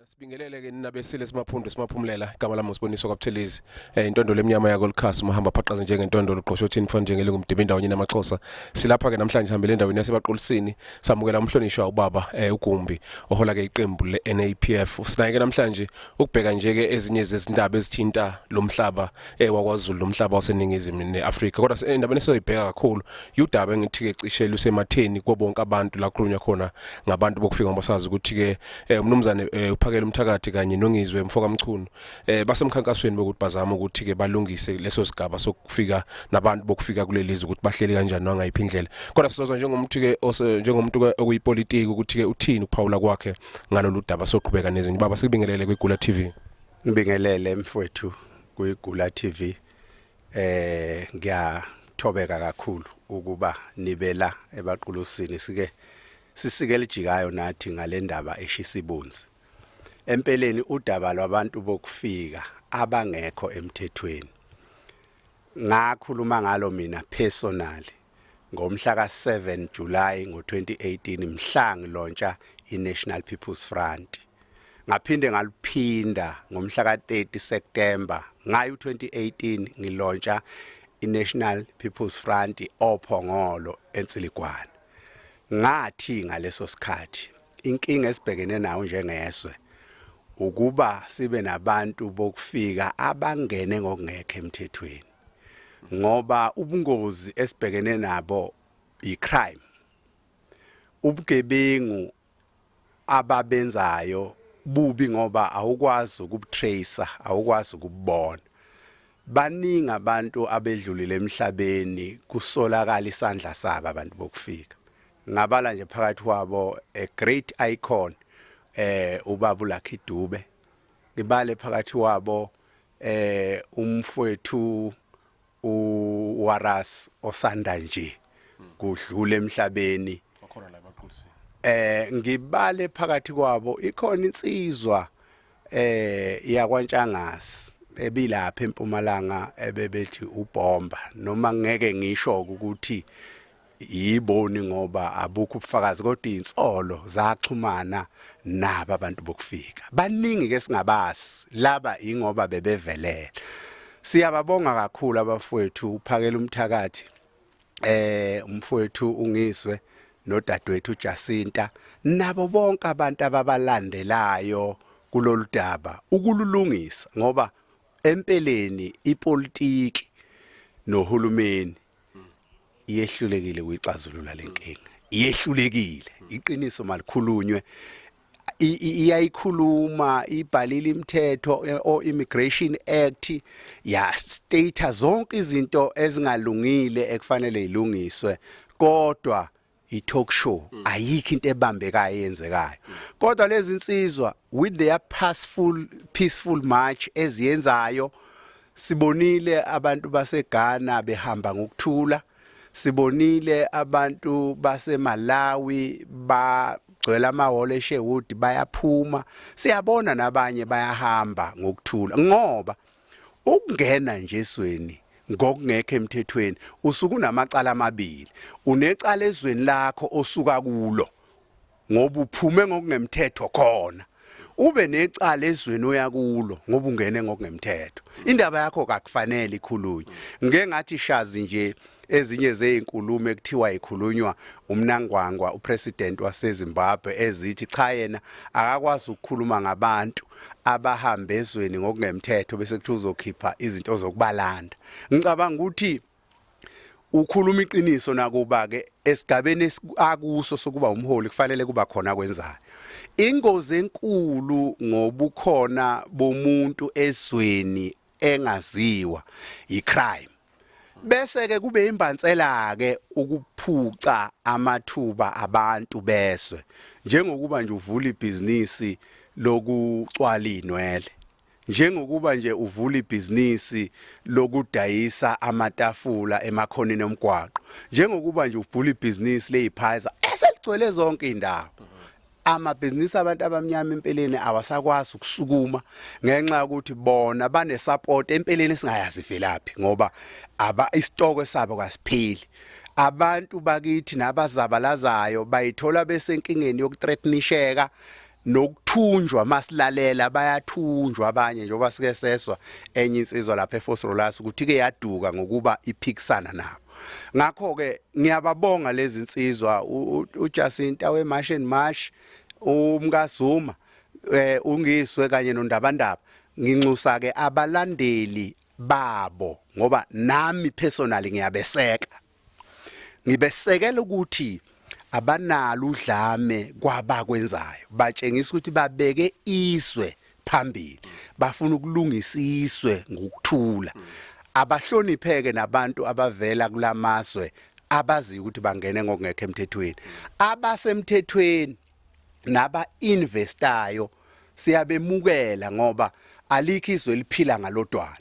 Sibingelele ke nina besile simaphundo simaphumulela igama lami uSiboniso kaButhelezi intondolo emnyama yako likhasi umahamba phaqaza njengentondolo uqoshothini fana njengelungumdibi indawo nyina maxhosa silapha ke namhlanje hambele endaweni yasebaqulisini samukela umhlonishwa ubaba uGumbi ohola ke iqembu leNAPF sinaye ke namhlanje ukubheka nje ke ezinye zezindaba ezithinta lomhlaba wakwaZulu lomhlaba waseningizimu neAfrika kodwa endabeni esizoyibheka kakhulu udaba engithi ke cishe lusematheni kubonke abantu la khulunywa khona ngabantu bokufika ngobasazi ukuthi ke umnumzane uphakela umthakathi kanye nongizwe mfoka mchunu basemkhankasweni bokuthi bazama ukuthi ke balungise leso sigaba sokufika nabantu bokufika kulelizwe ukuthi bahleli kanjani nangayiphi indlela kodwa sizozwa njengomuntu ke njengomuntu okuyipolitiki ukuthi ke uthini ukuphawula kwakhe ngalolu daba soqhubeka nezinye baba sikubingelele kwiGula TV. Ngibingelele mfowethu kwiGula TV ngiyathobeka kakhulu ukuba nibela ebaqulusini sisike lijikayo nathi ngalendaba eshisibunzi. Empeleni udaba lwabantu bokufika abangekho emthethweni ngakhuluma ngalo mina personally ngomhla ka7 July ngo2018 mhla ngilontsha iNational People's Front ngaphinde ngaluphinda ngomhla ka30 September ngayo 2018 ngilontsha iNational People's Front ophongolo eNtsilikwane. Ngathi ngaleso sikhathi inkinga esibhekene nayo njengeswe ukuba sibe nabantu bokufika abangene ngokungekho emthethweni ngoba ubungozi esibhekene nabo icrime ubugebengu ababenzayo bubi ngoba awukwazi ukubutracer awukwazi ukubona baningi abantu abedlulile emhlabeni kusolakala isandla sabo abantu bokufika ngabala nje phakathi kwabo a great icon ubaba uLucky Dube ngibale phakathi wabo umfowethu uWaras osanda nje kudlula emhlabeni Wakhona la ebaqulisini ngibale phakathi kwabo ikhona insizwa yakwaNtshangasi ebilapha eMpumalanga ebebethi uBomba noma ngeke ngisho ukuthi yiboni ngoba abukho ubufakazi kodwa insolo zaxhumana naba abantu bokufika baningi ke singabasi laba ingoba bebevelela siyababonga kakhulu abafowethu uphakela umthakathi umfowethu ungizwe nodadewethu Jacinta nabo bonke abantu ababalandelayo kulolu daba ukululungisa ngoba empeleni ipolitiki nohulumeni iyehlulekile kuyicazulula lenkinga iyehlulekile iqiniso malikhulunywe iyayikhuluma ibhalile imithetho o Immigration Act ya state zonke izinto ezingalungile ekufanele ilungiswe kodwa italk show ayikho into ebambekayo eyenzekayo kodwa lezi insizwa with their peaceful march eziyenzayo sibonile abantu baseGhana behamba ngokuthula sibonile abantu baseMalawi bagcwele amahholo eSherwood bayaphuma siyabona nabanye bayahamba ngokuthula ngoba ukungena nje esweni ngokungekho emthethweni usuku unamacala amabili unecala ezweni lakho osuka kulo ngoba uphume ngokungemthetho khona ube necala ezweni oyakulo ngoba ungene ngokungemthetho indaba yakho akufanele ikhulunywe ngeke ngathi shazi nje ezinye zezinkulumo ekuthiwa ikhulunywa umNangwangwa upresident waseZimbabwe ezithi cha yena akakwazi ukukhuluma ngabantu abahamba ezweni ngokungemthetho bese kuthi uzokhipha izinto zokubalanda ngicabanga ukuthi ukhuluma iqiniso nakuba ke esigabeni akuso sokuba umholi kufanele kuba khona kwenzayo ingozi enkulu ngobukhona bomuntu ezweni engaziwa icrime bese ke kube imbantsela ke ukuphuca amathuba abantu beswe njengokuba nje uvula ibhizinisi lokucwala inwele njengokuba nje uvula ibhizinisi lokudayisa amatafula emakhoneni omgwaqo njengokuba nje uvula ibhizinisi leziphaza eseligcwele zonke indawo amabhizinisi abantu abamnyama empeleni awasakwazi ukusukuma ngenxa ukuthi bona bane support empeleni singayazi velaphi ngoba isitoko sabo kasipheli abantu bakithi nabazabalazayo bayithola besenkingeni yokuthreatenisheka nokuthunjwa masilalela bayathunjwa abanye njengoba sike seswa enye insizwa lapha eFosrolas ukuthi ke yaduka ngokuba iphikisana nabo. Ngakho ke ngiyababonga lezi insizwa uJacinta weMarch and March umkaZuma ungiswe kanye noNdabandaba nginxusa ke abalandeli babo ngoba nami personally ngiyabeseka ngibesekela ukuthi abanalo udlame kwabakwenzayo batshengisa ukuthi babeke iswe phambili bafuna ukulungisiswe ngokuthula abahlonipheke nabantu abavela kulamaswe abazi ukuthi bangene ngokungekho emthethweni abasemthethweni naba investayo siyabemukela ngoba alikho izwe liphila ngalodwana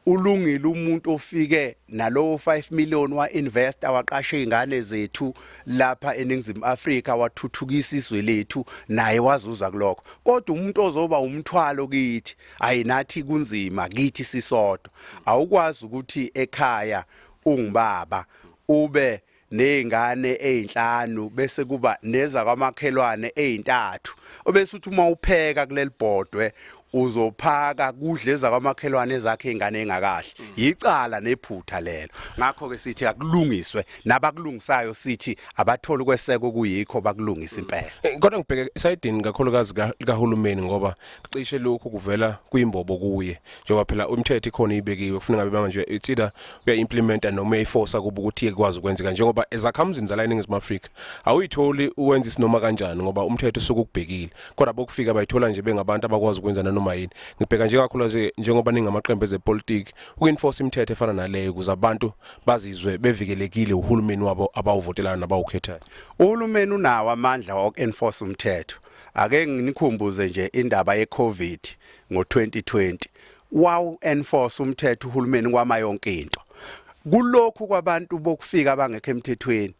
ulungile umuntu ofike nalowo 5 million wa investor waqasha izingane zethu lapha eNingizimu Afrika wathuthukisa izwe lethu naye wazuza kulokho kodwa umuntu ozoba umthwalo kithi ayinathi kunzima kithi sisodwa awukwazi ukuthi ekhaya ungibaba ube nezingane ezinhlanu bese kuba neza kwamakhelwane ezintathu obese uthi uma upheka kuleli bhodwe uzophaka kudleza kwamakhelwane ezakhe izingane engakahle icala nephutha lelo ngakho ke sithi akulungiswe nabakulungisayo sithi abathola ukweseka kuyikho bakulungisa impela kodwa ngibheke isayidini kakhulukazi kahulumeni ngoba cishe lokhu kuvela kuyimbobo kuye njengoba phela umthetho ikhona ibekiwe kufanele ngabe manje itsida uya-implementa noma uyayiforsa kuba ukuthi ikwazi ukwenzeka njengoba ezakhamuzini zala eNingizimu Afrika awuyitholi uwenza isinoma kanjani ngoba umthetho usuke ukubhekile kodwa bokufika bayithola nje bengabantu abakwazi ukwenza noma yini ngibheka nje kakhulukazi njengoba ningamaqembu ezepolitiki ukenforce imithetho efana naleyo ukuze abantu bazizwe bevikelekile uhulumeni wabo abawuvotelayo nabawukhethayo uhulumeni unawo amandla wokenforce umthetho ake nginikhumbuze nje indaba yeCovid ngo2020 wow enforce umthetho uhulumeni kwama yonke into kulokhu kwabantu bokufika abangekho emthethweni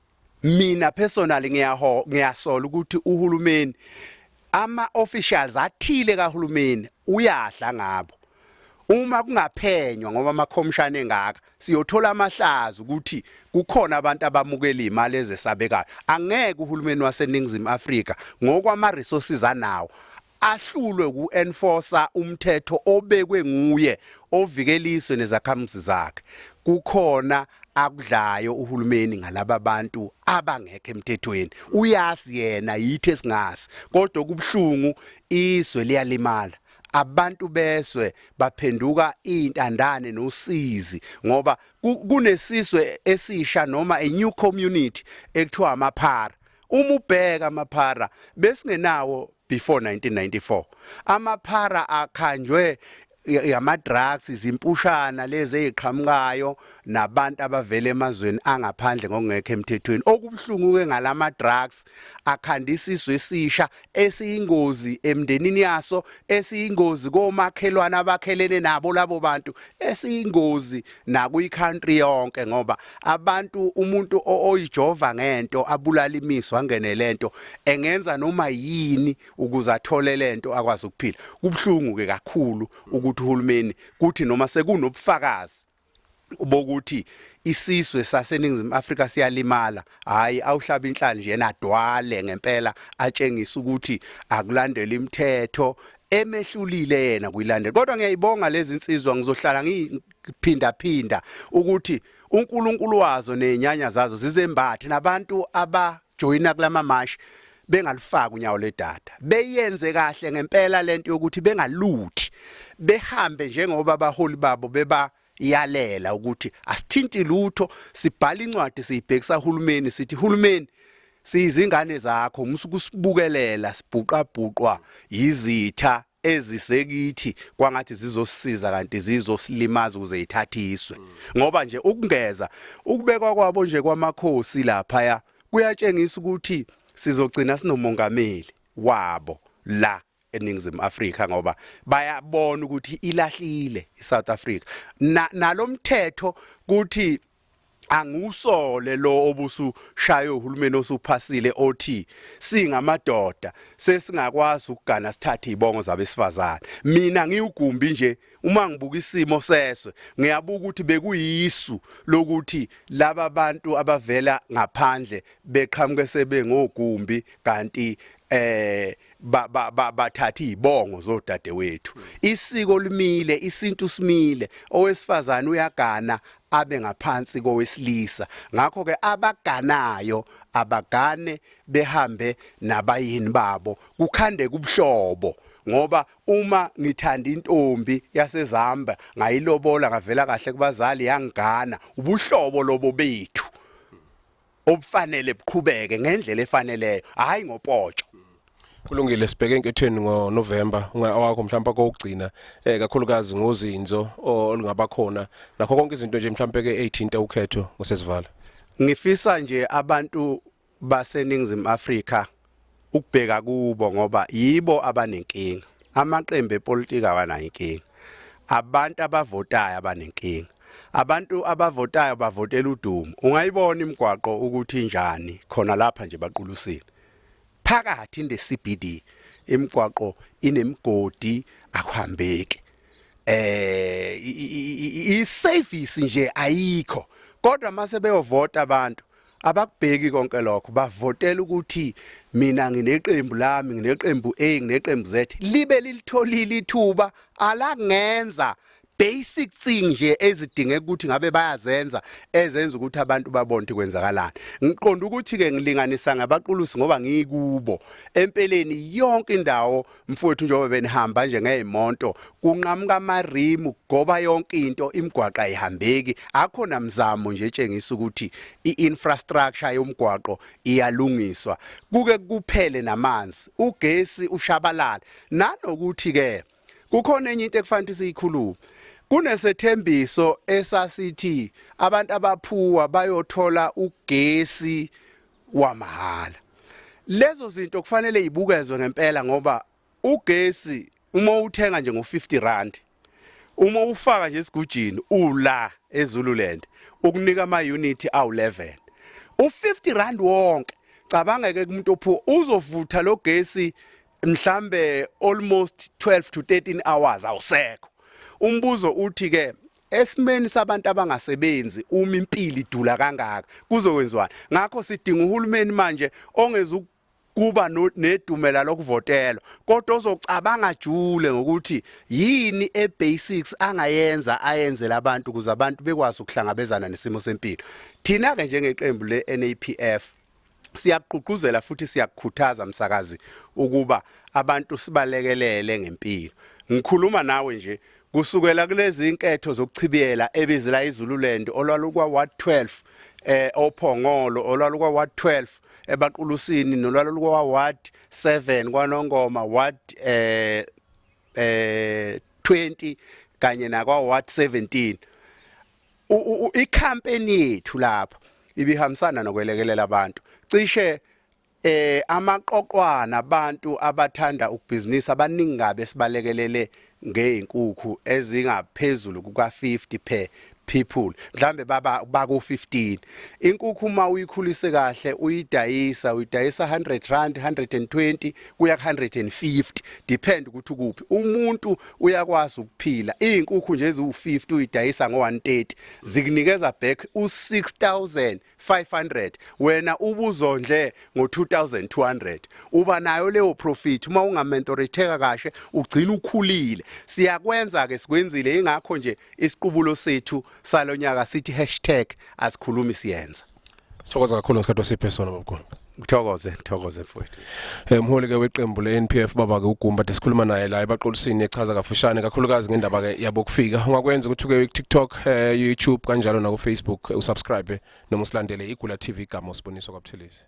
mina personally ngiyasola ukuthi uhulumeni ama officials athile kahulumeni uyahla ngabo uma kungaphenywa ngoba amakhomishana engaka siyothola amahlazo ukuthi kukhona abantu abamukela imali ezesabekayo angeke uhulumeni waseNingizimu Afrika ngokwama resources anawo ahlulwe ku-enforcer umthetho obekwe nguye ovikeliswe nezakhamuzi zakhe kukhona akudlayo uhulumeni ngalaba bantu abangekho emthethweni uyazi yena yithi esingasi kodwa kubhlungu izwe liyalimala abantu beswe baphenduka intandane nosizi ngoba kunesizwe esisha noma a new community ekuthiwa amaphara uma ubheka amaphara besingenawo before 1994 amaphara akhanjwe yama drugs izimpushana lezi eziqhamukayo nabantu abavela emazweni angaphandle ngokungekho emthethweni okubhlungu ke ngalama drugs akhandisa isizwe esisha esiyingozi emndenini yaso esiyingozi komakhelwane abakhelene nabo labo bantu esiyingozi nakuyi country yonke ngoba abantu umuntu oyijova ngento abulala imiswa angene lento engenza noma yini ukuze athole lento akwazi ukuphila kubhlungu ke kakhulu ukuthi uhulumeni kuthi noma sekunobufakazi bokuthi isizwe saseNingizimu Afrika siyalimala hayi awuhlaba inhlanje nje nadwale ngempela atshengisa ukuthi akulandela imithetho emehlulile yena kuyilandela kodwa ngiyayibonga lezi insizwa ngizohlala ngiphinda ukuthi uNkulunkulu wazo nezinyanya zazo zizembathe nabantu abajoyina kulama mashi bengalifaka unyawo ledada beyenze kahle ngempela lento yokuthi bengaluthi behambe njengoba abaholi babo yalela ukuthi asithinti lutho sibhala incwadi siyibhekisa uhulumeni sithi hulumeni siyizingane zakho musukusibukelela sibhuqabhuqwa yizitha ezisekithi kwangathi zizosisiza kanti zizosilimaza ukuze ithathiswe ngoba nje ukungeza ukubekwa kwabo nje kwamakhosi lapha kuyatshengisa ukuthi sizogcina sinomongameli wabo la eNingizimu Afrika ngoba bayabona ukuthi ilahlile iSouth Africa nalomthetho ukuthi angusole lo obusushaya uhulumeni osuphasile othi singamadoda sesingakwazi ukugana sithathe izibongo zabesifazane mina ngiyugumbi nje uma ngibuka isimo seswe ngiyabuka ukuthi bekuyisu lokuthi laba bantu abavela ngaphandle beqhamuke sebengogumbi kanti bathatha izibongo zodadewethu. Isiko limile, isintu simile, owesifazane uyagana abe ngaphansi kowesilisa. Ngakho ke abaganayo abagane behambe nabayini babo kukhande kubuhlobo. Ngoba uma ngithanda intombi yaseZambia ngayilobola ngavela kahle kubazali yangigana ubuhlobo lobo bethu obufanele buqhubeke ngendlela efaneleyo hayi ngopotsho. Kulungile sibheke enkethweni ngoNovember awakho mhlawumbe kokugcina kakhulukazi ngozinzo olungaba khona nakho konke izinto nje mhlawumbe ke 18 ukhetho ngosesivala. Ngifisa nje abantu baseNingizimu Afrika ukubheka kubo ngoba yibo abanenkinga. Amaqembu epolitiki awanayo inkinga. Abantu abavotayo abanenkinga. Abantu abavotayo bavotela udumo. Ungayibona imigwaqo ukuthi njani khona lapha nje baqulusini. Phakathi inde CBD imigwaqo inemigodi akuhambeki. I-service nje ayikho. Kodwa mase beyovota abantu abakubheki konke lokho bavotela ukuthi mina ngineqembu lami ngineqembu A ngineqembu Z libe lilitholile ithuba alakungenza basic thing nje ezidingeka ukuthi ngabe bayazenza ezenza ukuthi abantu babone kwenzakalani. Ngiqonda ukuthi ke ngilinganisa ngabaqulusi ngoba ngikubo empeleni yonke indawo mfowethu njengoba benihamba nje ngezimoto kunqamuka amarimu kugoba yonke into imigwaqo ayihambeki akhona mzamo nje etshengisa ukuthi iinfrastructure yomgwaqo iyalungiswa kuke kuphele namanzi ugesi ushabalala nanokuthi ke kukhona enye into ekufanele siyikhulume. Kunesethembiso esasithi abantu abaphuwa bayothola ugesi wamahala. Lezo zinto kufanele ibukezwe ngempela ngoba ugesi uma uthenga nje ngo50 uma ufaka nje esigujini ula eZululand ukunika ama unit awu11 u50 wonke cabanga ke umuntu ophu uzovutha lo gesi mhlambe almost 12 to 13 hours awusekho. Umbuzo uthi ke esimeni sabantu abangasebenzi uma impilo idula kangaka kuzokwenziwa. Ngakho sidinga uhulumeni manje ongeza kuba nedumela lokuvotela kodwa ozocabanga jule ngokuthi yini ebasics angayenza ayenzela abantu kuze abantu bekwazi ukuhlangabezana nesimo sempilo. Thina ke njengeqembu leNAPF siyaqhuquzela futhi siyakukhuthaza msakazi ukuba abantu sibalekelele ngempilo. Ngikhuluma nawe nje kusukela kulezi inketho zokuchibiyela ebizela iZululand olwalukwa Ward 12 oPhongolo olwalukwa Ward 12 ebaqulusini nolwalukwa Ward 7 kwaNongoma Ward 20 kanye nakwa Ward 17 icampaign yethu lapho ibihambisana nokwelekelela abantu cishe amaqoqwana abantu abathanda ukubhizinisi abaningi ngabe sibalekelele ngeinkukhu ezingaphezulu kuka50 per people mhlambe baku15 inkukhu uma uyikhulise kahle uyidayisa 100 rand 120 kuya 150 depend ukuthi ukuphi umuntu uyakwazi ukuphila inkukhu nje eziwu50 uyidayisa ngo130 zikunikeza back u6500 wena ubuzondle ngo2200 uba nayo leyo profit uma ungamentoritheka kahle ugcina ukhulile siyakwenza ke sikwenzile ingakho nje isiqubulo sethu salonyaka sithi #asikhulumi siyenza. Sithokoza kakhulu ngesikhathi wasiphe sona babukho. Ngithokoze mfowethu. Umholi ke weqembu leNPF baba ke uGumba desikhuluma naye la ebaqulusini echaza kafushane kakhulukazi ngendaba ke yabo kufika. Ungakwenza ukuthi uke TikTok, YouTube kanjalo na ku Facebook usubscribe noma usilandele iGula TV igama usiboniso kwaButhelezi.